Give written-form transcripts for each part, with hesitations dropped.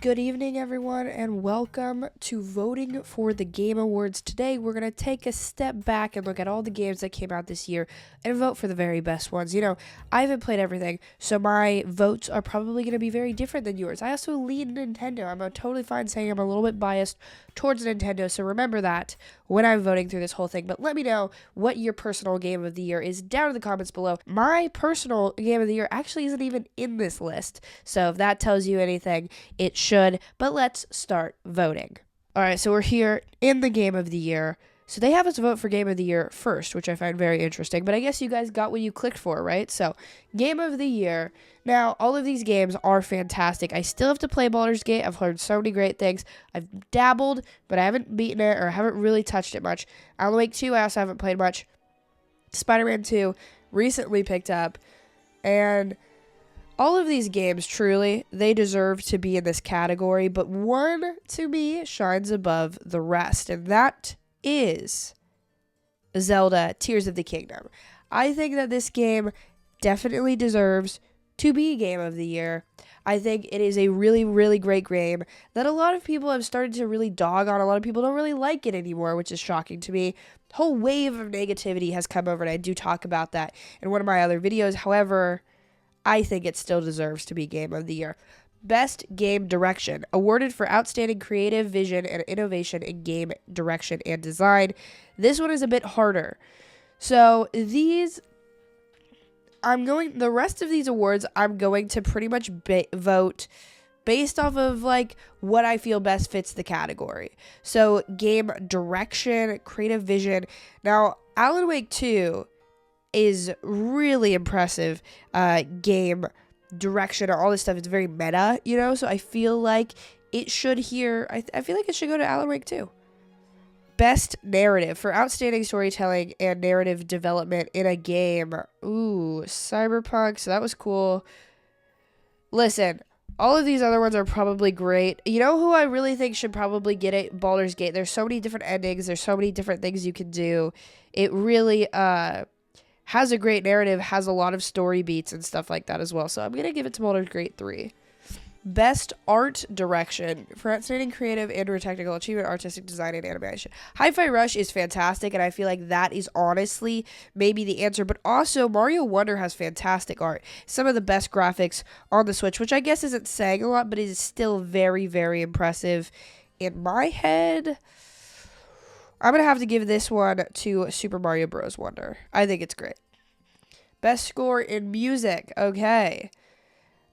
Good evening, everyone, and welcome to voting for the Game Awards. Today, we're going to take a step back and look at all the games that came out this year and vote for the very best ones. I haven't played everything, so my votes are probably going to be very different than yours. I also lead Nintendo. I'm totally fine saying I'm a little bit biased towards Nintendo, so remember that when I'm voting through this whole thing. But let me know what your personal game of the year is down in the comments below. My personal game of the year actually isn't even in this list, so if that tells you anything, it should, but let's start voting. All right, so we're here in the game of the year. So they have us vote for game of the year first, which I find very interesting, but I guess you guys got what you clicked for, right? So, game of the year. Now, all of these games are fantastic. I still have to play Baldur's Gate. I've heard so many great things. I've dabbled, but I haven't beaten it or haven't really touched it much. Alan Wake 2, I also haven't played much. Spider-Man 2, recently picked up, and all of these games, truly, they deserve to be in this category, but one, to me, shines above the rest, and that is Zelda Tears of the Kingdom. I think that this game definitely deserves to be Game of the Year. I think it is a really, really great game that a lot of people have started to really dog on. A lot of people don't really like it anymore, which is shocking to me. Whole wave of negativity has come over, and I do talk about that in one of my other videos. However, I think it still deserves to be Game of the Year. Best Game Direction, awarded for outstanding creative vision and innovation in game direction and design. This one is a bit harder. So the rest of these awards, I'm going to pretty much vote based off of what I feel best fits the category. So game direction, creative vision. Now, Alan Wake 2 is really impressive game direction, all this stuff. It's very meta, so I feel like it should I feel like it should go to Alan Wake 2. Best narrative, for outstanding storytelling and narrative development in a game. Ooh, Cyberpunk, so that was cool. Listen, all of these other ones are probably great. You know who I really think should probably get it? Baldur's Gate. There's so many different endings. There's so many different things you can do. It really has a great narrative, has a lot of story beats and stuff like that as well. So I'm going to give it to Baldur's Gate 3. Best art direction, for outstanding creative and/or technical achievement, artistic design, and animation. Hi-Fi Rush is fantastic, and I feel like that is honestly maybe the answer. But also, Mario Wonder has fantastic art. Some of the best graphics on the Switch, which I guess isn't saying a lot, but it is still very, very impressive. In my head, I'm going to have to give this one to Super Mario Bros. Wonder. I think it's great. Best score in music. Okay.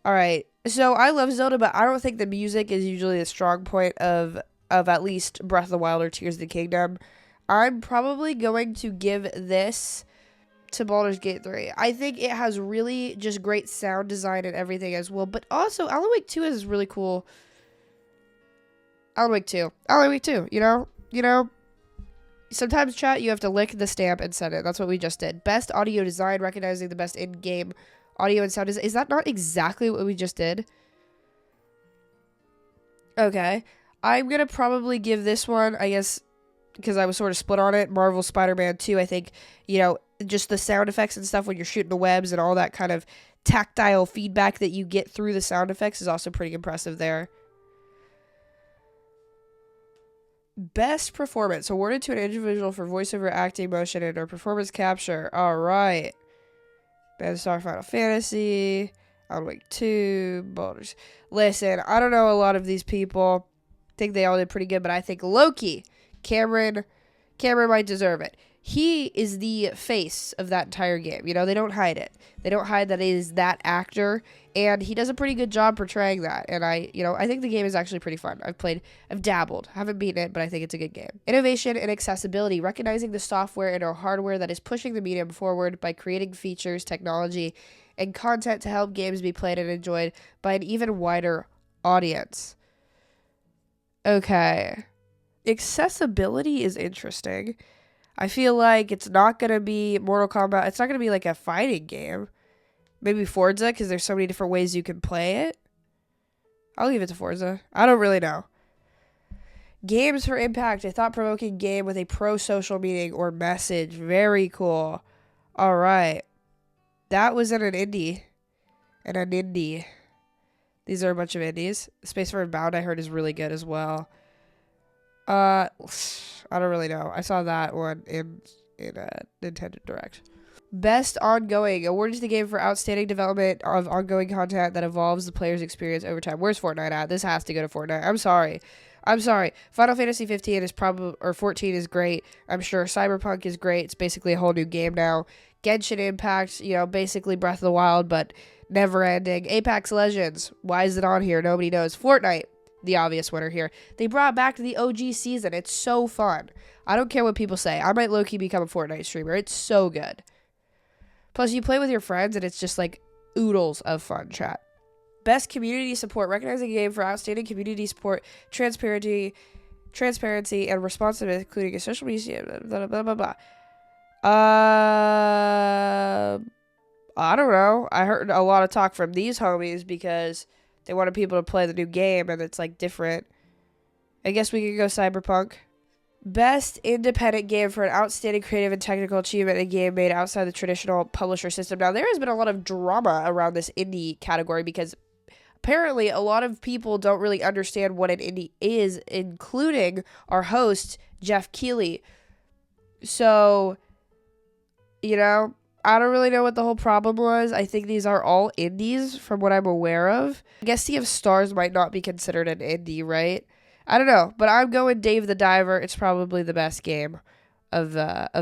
All right. So I love Zelda, but I don't think the music is usually the strong point of at least Breath of the Wild or Tears of the Kingdom. I'm probably going to give this to Baldur's Gate 3. I think it has really just great sound design and everything as well, but also Alan Wake 2 is really cool. Alan Wake 2. Alan Wake 2, you know? Sometimes, chat, you have to lick the stamp and send it. That's what we just did. Best audio design, recognizing the best in-game audio and sound. Is that not exactly what we just did? Okay. I'm going to probably give this one, I guess, because I was sort of split on it, Marvel Spider-Man 2. I think, just the sound effects and stuff when you're shooting the webs and all that kind of tactile feedback that you get through the sound effects is also pretty impressive there. Best performance, awarded to an individual for voiceover, acting, motion, and or performance capture. All right. Best Star Final Fantasy, Alan Wake 2, Baldur's. Listen, I don't know a lot of these people. I think they all did pretty good, but I think Loki, Cameron might deserve it. He is the face of that entire game. They don't hide it. They don't hide that it is that actor, and he does a pretty good job portraying that. And I think the game is actually pretty fun. I've dabbled, haven't beaten it, but I think it's a good game. Innovation and accessibility, recognizing the software and or hardware that is pushing the medium forward by creating features, technology, and content to help games be played and enjoyed by an even wider audience. Okay. Accessibility is interesting. I feel like it's not going to be Mortal Kombat. It's not going to be like a fighting game. Maybe Forza, because there's so many different ways you can play it. I'll leave it to Forza. I don't really know. Games for Impact, a thought-provoking game with a pro-social meaning or message. Very cool. All right. That was in an indie. These are a bunch of indies. Space for Bound I heard is really good as well. I don't really know. I saw that one in Nintendo Direct. Best ongoing, awarded to the game for outstanding development of ongoing content that evolves the player's experience over time. Where's Fortnite at? This has to go to Fortnite. I'm sorry. Final Fantasy 15 is probably, or 14 is great. I'm sure Cyberpunk is great. It's basically a whole new game now. Genshin Impact, basically Breath of the Wild, but never ending. Apex Legends, why is it on here? Nobody knows. Fortnite, the obvious winner here. They brought back the OG season. It's so fun. I don't care what people say. I might low-key become a Fortnite streamer. It's so good. Plus, you play with your friends, and it's just like oodles of fun, chat. Best community support. Recognizing a game for outstanding community support, transparency, and responsiveness, including a social media, blah, blah, blah, blah. I don't know. I heard a lot of talk from these homies because they wanted people to play the new game, and it's, like, different. I guess we could go Cyberpunk. Best independent game for an outstanding creative and technical achievement in a game made outside the traditional publisher system. Now, there has been a lot of drama around this indie category because apparently a lot of people don't really understand what an indie is, including our host, Jeff Keighley. So, I don't really know what the whole problem was. I think these are all indies from what I'm aware of. I guess Sea of Stars might not be considered an indie, right? I don't know, but I'm going Dave the Diver. It's probably the best game of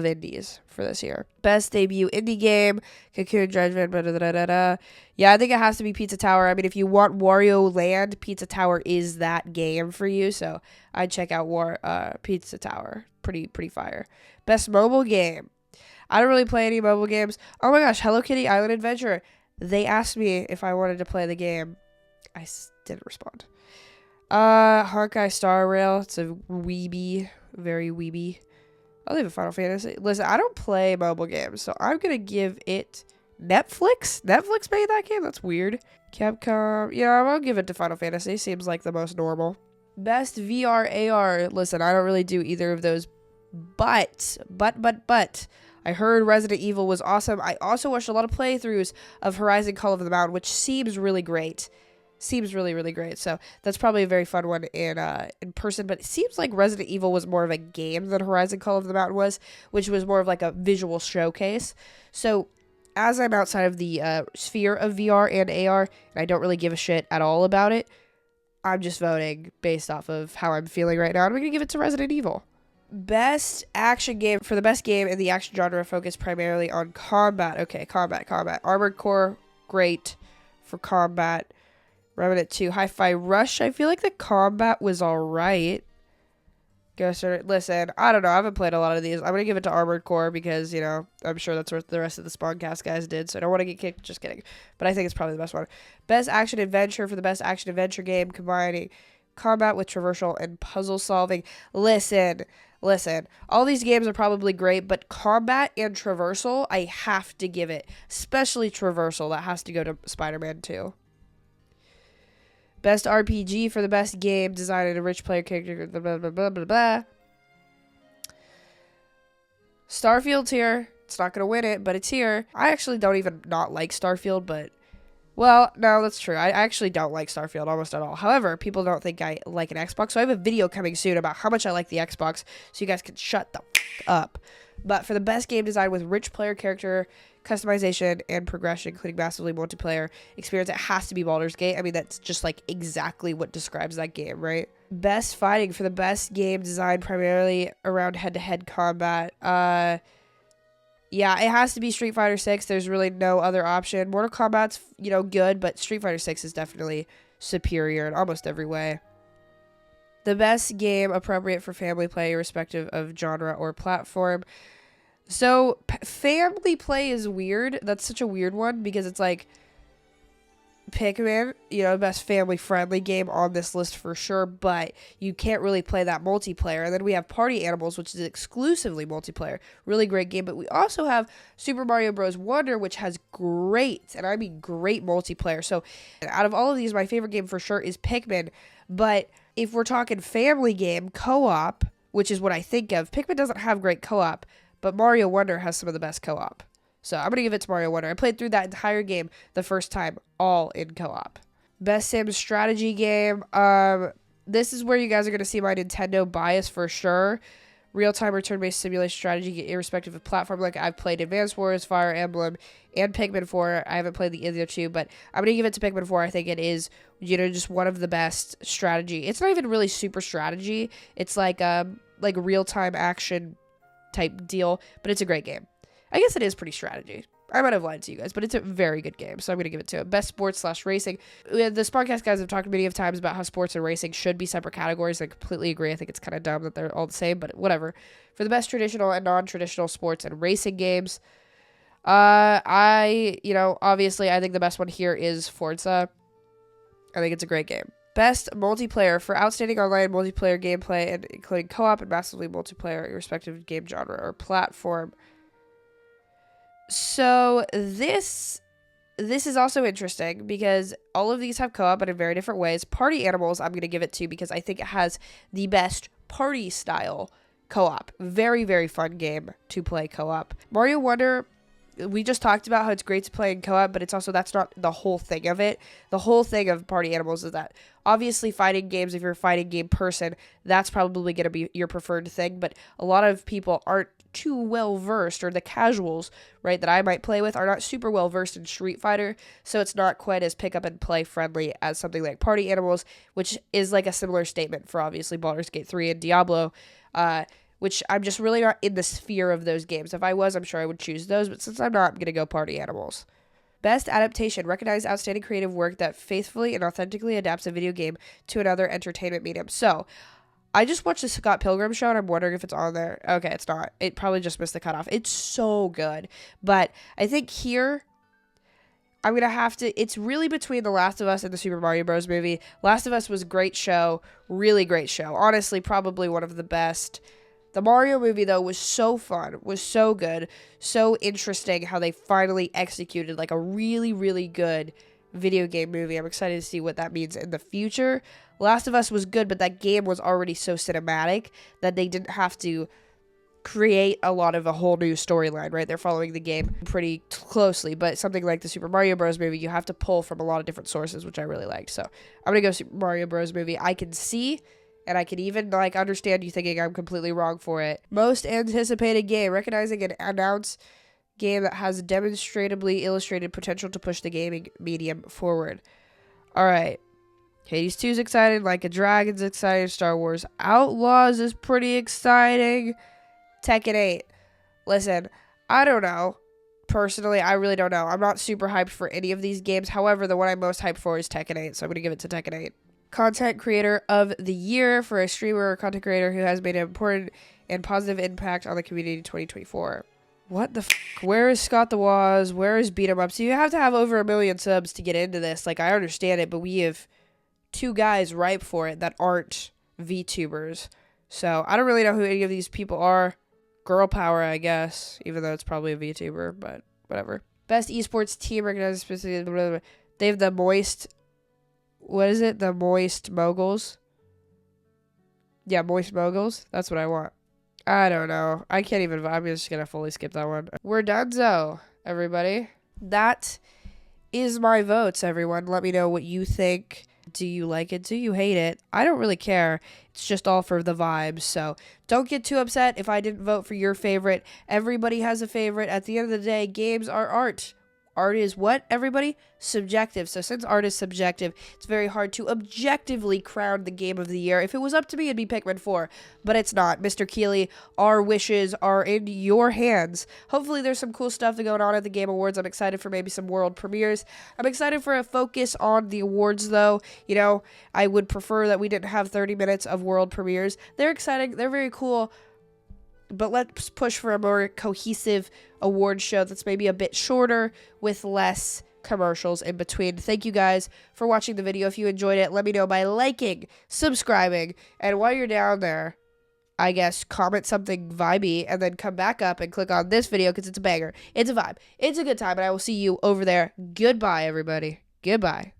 indies for this year. Best debut indie game, Cocoon Judgment, blah, blah, blah, blah, blah. Yeah, I think it has to be Pizza Tower. I mean, if you want Wario Land, Pizza Tower is that game for you, so I'd check out Pizza Tower. Pretty fire. Best mobile game. I don't really play any mobile games. Oh my gosh, Hello Kitty Island Adventure. They asked me if I wanted to play the game. I didn't respond. Honkai Star Rail. It's a weeby. Very weeby. I'll leave a Final Fantasy. Listen, I don't play mobile games, so I'm going to give it Netflix. Netflix made that game? That's weird. Capcom. Yeah, I'll give it to Final Fantasy. Seems like the most normal. Best VR AR. Listen, I don't really do either of those, but I heard Resident Evil was awesome. I also watched a lot of playthroughs of Horizon Call of the Mountain, which seems really great. Seems really, really great. So that's probably a very fun one in person. But it seems like Resident Evil was more of a game than Horizon Call of the Mountain was, which was more of like a visual showcase. So as I'm outside of the sphere of VR and AR, and I don't really give a shit at all about it, I'm just voting based off of how I'm feeling right now. I'm going to give it to Resident Evil. Best action game. For the best game in the action genre, focused primarily on combat. Okay, combat. Armored Core, great for combat. Remnant 2, Hi-Fi Rush. I feel like the combat was alright. Listen, I don't know. I haven't played a lot of these. I'm going to give it to Armored Core because, I'm sure that's what the rest of the Spawncast guys did, so I don't want to get kicked. Just kidding. But I think it's probably the best one. Best action adventure. For the best action adventure game, combining combat with traversal and puzzle solving. Listen. All these games are probably great, but combat and traversal, I have to give it. Especially traversal. That has to go to Spider-Man 2. Best RPG. For the best game design and a rich player character, blah, blah, blah, blah, blah, blah. Starfield's here. It's not going to win it, but it's here. I actually don't even not like Starfield, but... Well, no, that's true. I actually don't like Starfield almost at all. However, people don't think I like an Xbox, so I have a video coming soon about how much I like the Xbox, so you guys can shut the up. But for the best game design with rich player character, customization, and progression, including massively multiplayer experience, it has to be Baldur's Gate. I mean, that's just like exactly what describes that game, right? Best fighting. For the best game design primarily around head-to-head combat. Yeah, it has to be Street Fighter 6. There's really no other option. Mortal Kombat's, good, but Street Fighter 6 is definitely superior in almost every way. The best game appropriate for family play, irrespective of genre or platform. So, family play is weird. That's such a weird one because it's like Pikmin, best family-friendly game on this list for sure, but you can't really play that multiplayer. And then we have Party Animals, which is exclusively multiplayer. Really great game. But we also have Super Mario Bros. Wonder, which has great, and I mean great multiplayer. So, out of all of these, my favorite game for sure is Pikmin. But if we're talking family game, co-op, which is what I think of, Pikmin doesn't have great co-op, but Mario Wonder has some of the best co-op. So I'm going to give it to Mario Wonder. I played through that entire game the first time, all in co-op. Best sim strategy game. This is where you guys are going to see my Nintendo bias for sure. Real-time or turn-based simulation strategy, irrespective of platform. Like, I've played Advance Wars, Fire Emblem, and Pikmin 4. I haven't played the other two, but I'm going to give it to Pikmin 4. I think it is, just one of the best strategy. It's not even really super strategy. It's like real-time action type deal, but it's a great game. I guess it is pretty strategy. I might have lied to you guys, but it's a very good game, so I'm going to give it to it. Best sports/racing. The Sparkcast guys have talked many of times about how sports and racing should be separate categories. I completely agree. I think it's kind of dumb that they're all the same, but whatever. For the best traditional and non-traditional sports and racing games, obviously, I think the best one here is Forza. I think it's a great game. Best multiplayer for outstanding online multiplayer gameplay, and including co-op and massively multiplayer, irrespective game genre or platform. So this is also interesting because all of these have co-op, but in very different ways. Party Animals, I'm going to give it to because I think it has the best party style co-op. Very, very fun game to play co-op. Mario Wonder, we just talked about how it's great to play in co-op, but that's not the whole thing of it. The whole thing of Party Animals is that obviously fighting games, if you're a fighting game person, that's probably going to be your preferred thing, but a lot of people aren't too well versed, or the casuals, right, that I might play with are not super well versed in Street Fighter, so it's not quite as pick up and play friendly as something like Party Animals, which is like a similar statement for obviously Baldur's Gate 3 and Diablo, which I'm just really not in the sphere of those games. If I was, I'm sure I would choose those, but since I'm not, I'm going to go Party Animals. Best adaptation. Recognize outstanding creative work that faithfully and authentically adapts a video game to another entertainment medium. So, I just watched the Scott Pilgrim show, and I'm wondering if it's on there. Okay, it's not. It probably just missed the cutoff. It's so good. But I think here, I'm going to have to... It's really between The Last of Us and the Super Mario Bros. Movie. Last of Us was a great show. Really great show. Honestly, probably one of the best. The Mario movie, though, was so fun. Was so good. So interesting how they finally executed, like, a really, really good video game movie. I'm excited to see what that means in the future. Last of Us was good, but that game was already so cinematic that they didn't have to create a lot of a whole new storyline, right? They're following the game pretty closely, but something like the Super Mario Bros. Movie, you have to pull from a lot of different sources, which I really liked. So I'm going to go Super Mario Bros. Movie. I can see, and I can even understand you thinking I'm completely wrong for it. Most anticipated game. Recognizing an announced game that has demonstrably illustrated potential to push the gaming medium forward. All right. Hades 2 is exciting. Like a Dragon's exciting. Star Wars Outlaws is pretty exciting. Tekken 8. Listen, I don't know. Personally, I really don't know. I'm not super hyped for any of these games. However, the one I'm most hyped for is Tekken 8, so I'm going to give it to Tekken 8. Content Creator of the Year for a streamer or content creator who has made an important and positive impact on the community in 2024. What the f***? Where is Scott the Woz? Where is Beat 'em Up? So you have to have over 1 million subs to get into this. Like, I understand it, but we have 2 guys ripe for it that aren't VTubers. So I don't really know who any of these people are. Girl power, I guess, even though it's probably a VTuber, but whatever. Best esports team recognized specifically. They have the Moist. What is it? The Moist Moguls? Yeah, Moist Moguls. That's what I want. I don't know. I can't even. I'm just going to fully skip that one. We're donezo, everybody. That is my votes, everyone. Let me know what you think. Do you like it? Do you hate it? I don't really care. It's just all for the vibes. So don't get too upset if I didn't vote for your favorite. Everybody has a favorite. At the end of the day, games are art. Art is what, everybody? Subjective. So since art is subjective, it's very hard to objectively crown the game of the year. If it was up to me, it'd be Pikmin 4, but it's not. Mr. Keeley, our wishes are in your hands. Hopefully there's some cool stuff going on at the Game Awards. I'm excited for maybe some world premieres. I'm excited for a focus on the awards, though. You know, I would prefer that we didn't have 30 minutes of world premieres. They're exciting. They're very cool. But let's push for a more cohesive award show that's maybe a bit shorter with less commercials in between. Thank you guys for watching the video. If you enjoyed it, let me know by liking, subscribing, and while you're down there, I guess comment something vibey and then come back up and click on this video because it's a banger. It's a vibe. It's a good time, and I will see you over there. Goodbye, everybody. Goodbye.